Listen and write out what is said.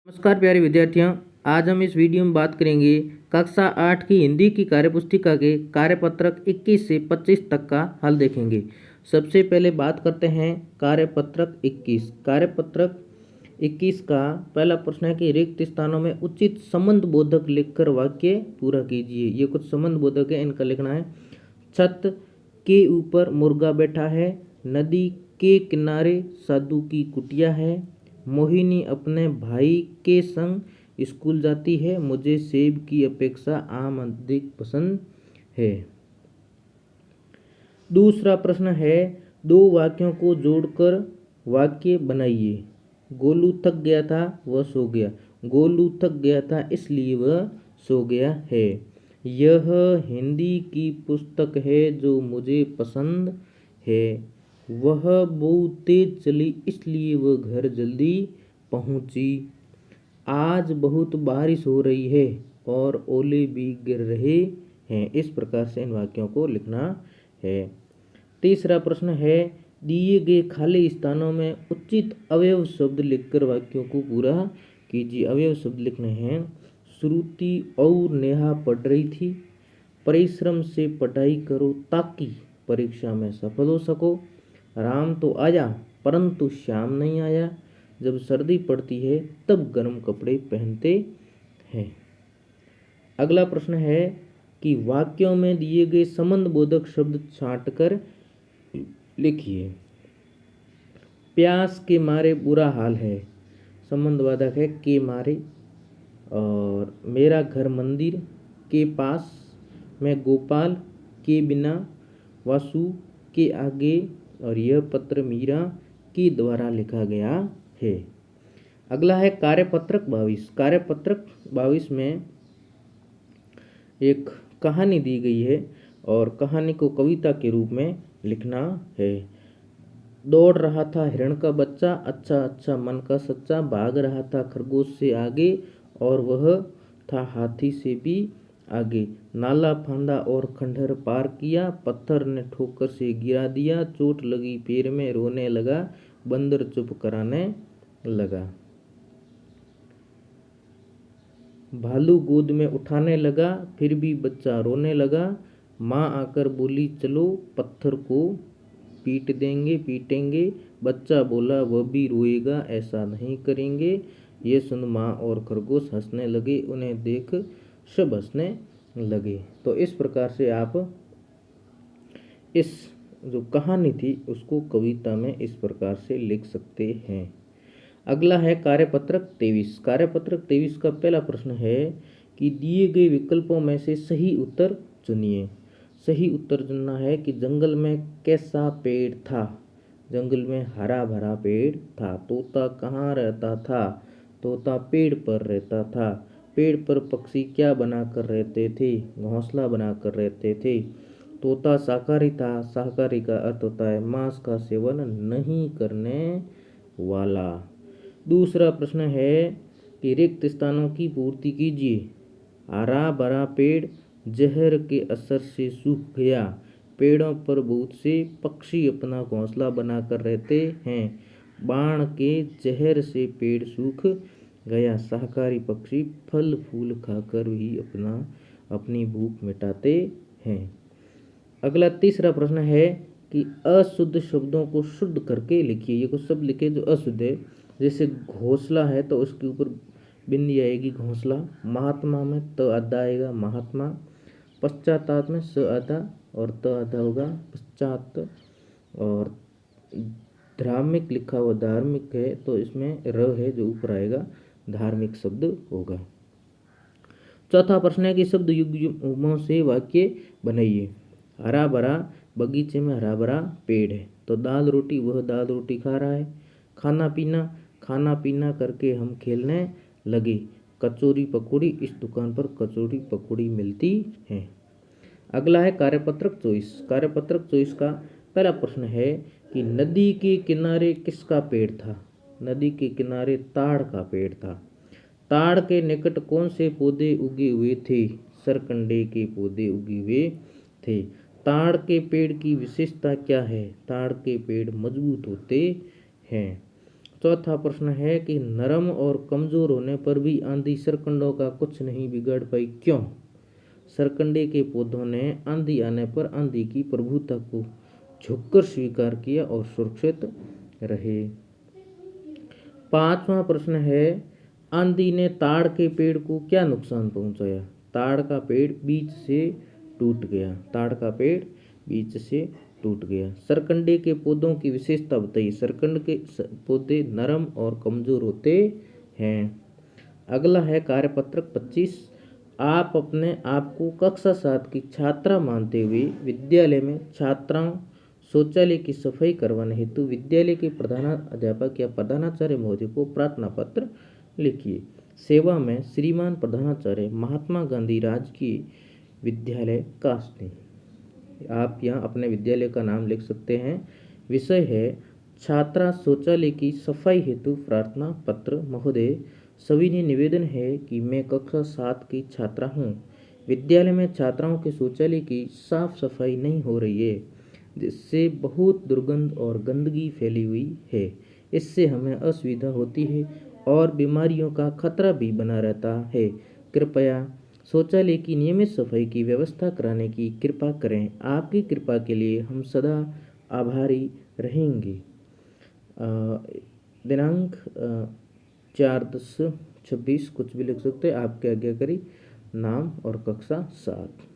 नमस्कार प्यारे विद्यार्थियों, आज हम इस वीडियो में बात करेंगे कक्षा 8 की हिंदी की कार्यपुस्तिका के कार्यपत्रक 21 से 25 तक का हल देखेंगे। सबसे पहले बात करते हैं कार्यपत्रक 21। कार्यपत्रक 21 का पहला प्रश्न है कि रिक्त स्थानों में उचित संबंध बोधक लिखकर वाक्य पूरा कीजिए। ये कुछ संबंध बोधक है, इनका लिखना है। छत के ऊपर मुर्गा बैठा है, नदी के किनारे साधु की कुटिया है, मोहिनी अपने भाई के संग स्कूल जाती है, मुझे सेब की अपेक्षा आम अधिक पसंद है। दूसरा प्रश्न है, दो वाक्यों को जोड़कर वाक्य बनाइए। गोलू थक गया था, वह सो गया। गोलू थक गया था इसलिए वह सो गया है। यह हिंदी की पुस्तक है जो मुझे पसंद है। वह बहुत तेज चली इसलिए वह घर जल्दी पहुंची। आज बहुत बारिश हो रही है और ओले भी गिर रहे हैं। इस प्रकार से इन वाक्यों को लिखना है। तीसरा प्रश्न है, दिए गए खाली स्थानों में उचित अवयव शब्द लिखकर वाक्यों को पूरा कीजिए। अवयव शब्द लिखने हैं। श्रुति और नेहा पढ़ रही थी। परिश्रम से पढ़ाई करो ताकि परीक्षा में सफल हो सको। राम तो आया परंतु श्याम नहीं आया। जब सर्दी पड़ती है तब गर्म कपड़े पहनते हैं। अगला प्रश्न है कि वाक्यों में दिए गए संबंध बोधक शब्द छांटकर लिखिए। प्यास के मारे बुरा हाल है, संबंध बोधक है के मारे। और मेरा घर मंदिर के पास, मैं गोपाल के बिना, वासु के आगे, और यह पत्र मीरा के द्वारा लिखा गया है। अगला है कार्यपत्रक 22। कार्यपत्रक 22 में एक कहानी दी गई है और कहानी को कविता के रूप में लिखना है। दौड़ रहा था हिरण का बच्चा, अच्छा अच्छा मन का सच्चा, भाग रहा था खरगोश से आगे और वह था हाथी से भी आगे। नाला फांदा और खंडहर पार किया, पत्थर ने ठोकर से गिरा दिया, चोट लगी पैर में रोने लगा, बंदर चुप कराने लगा। भालू गोद में उठाने लगा, फिर भी बच्चा रोने लगा। माँ आकर बोली चलो पत्थर को पीटेंगे। बच्चा बोला वह भी रोएगा, ऐसा नहीं करेंगे। ये सुन माँ और खरगोश हंसने लगे, उन्हें देख सब हंसने लगे। तो इस प्रकार से आप इस जो कहानी थी उसको कविता में इस प्रकार से लिख सकते हैं। अगला है कार्यपत्रक 23। कार्यपत्रक 23 का पहला प्रश्न है कि दिए गए विकल्पों में से सही उत्तर चुनिए। सही उत्तर चुनना है कि जंगल में कैसा पेड़ था। जंगल में हरा भरा पेड़ था। तोता कहाँ रहता था। तोता पेड़ पर रहता था। पेड़ पर पक्षी क्या बनाकर रहते थे। घोंसला बनाकर रहते थे। तोता शाकाहारी था। शाकाहारी का अर्थ होता है मांस का सेवन नहीं करने वाला। दूसरा प्रश्न है कि रिक्त स्थानों की पूर्ति कीजिए। हरा भरा पेड़ जहर के असर से सूख गया। पेड़ों पर बहुत से पक्षी अपना घोंसला बनाकर रहते हैं। बाण के जहर से पेड़ सूख गया। शाकाहारी पक्षी फल फूल खाकर ही अपनी भूख मिटाते हैं। अगला तीसरा प्रश्न है कि अशुद्ध शब्दों को शुद्ध करके लिखिए। ये कुछ शब्द लिखे जो अशुद्ध है। जैसे घोंसला है तो उसके ऊपर बिंदी आएगी घोंसला। महात्मा में त आधा आएगा महात्मा। पश्चाताप में स आधा और त आधा होगा पश्चात। और धार्मिक लिखा हुआ धार्मिक है तो इसमें र है जो ऊपर आएगा, धार्मिक शब्द होगा। चौथा प्रश्न है कि शब्द युग्मों से वाक्य बनाइए। हरा भरा, बगीचे में हरा भरा पेड़ है तो दाल रोटी, वह दाल रोटी खा रहा है। खाना पीना करके हम खेलने लगे। कचौरी पकौड़ी, इस दुकान पर कचौरी पकौड़ी मिलती है। अगला है कार्यपत्रक 24। कार्यपत्रक 24 का पहला प्रश्न है कि नदी के किनारे किसका पेड़ था। नदी के किनारे ताड़ का पेड़ था। ताड़ के निकट कौन से पौधे उगे हुए थे। सरकंडे के पौधे उगे हुए थे। ताड़ के पेड़ की विशेषता क्या है। ताड़ के पेड़ मजबूत होते हैं। चौथा प्रश्न है कि नरम और कमजोर होने पर भी आंधी सरकंडों का कुछ नहीं बिगाड़ पाई, क्यों? सरकंडे के पौधों ने आंधी आने पर आंधी की प्रभुता को झुककर स्वीकार किया और सुरक्षित रहे। पांचवा प्रश्न है, आंधी ने ताड़ के पेड़ को क्या नुकसान पहुंचाया? ताड़ का पेड़ बीच से टूट गया। ताड़ का पेड़ बीच से टूट गया। सरकंडे के पौधों की विशेषता बताइए। सरकंड के पौधे नरम और कमजोर होते हैं। अगला है कार्यपत्रक 25। आप अपने आप को कक्षा 7 की छात्रा मानते हुए विद्यालय में छात्राओं शौचालय की सफाई करवाने हेतु विद्यालय के प्रधानाध्यापक या प्रधानाचार्य महोदय को प्रार्थना पत्र लिखिए। सेवा में श्रीमान प्रधानाचार्य महात्मा गांधी राजकीय विद्यालय कास्नी। आप यहाँ अपने विद्यालय का नाम लिख सकते हैं। विषय है छात्रा शौचालय की सफाई हेतु प्रार्थना पत्र। महोदय, सविनय निवेदन है कि मैं कक्षा 7 की छात्रा हूँ। विद्यालय में छात्राओं के शौचालय की साफ सफाई नहीं हो रही है, जिससे बहुत दुर्गंध और गंदगी फैली हुई है। इससे हमें असुविधा होती है और बीमारियों का खतरा भी बना रहता है। कृपया शौचालय की नियमित सफाई की व्यवस्था कराने की कृपा करें। आपकी कृपा के लिए हम सदा आभारी रहेंगे। दिनांक 4/10/26 कुछ भी लिख सकते हैं। आपके आज्ञाकारी नाम और कक्षा 7।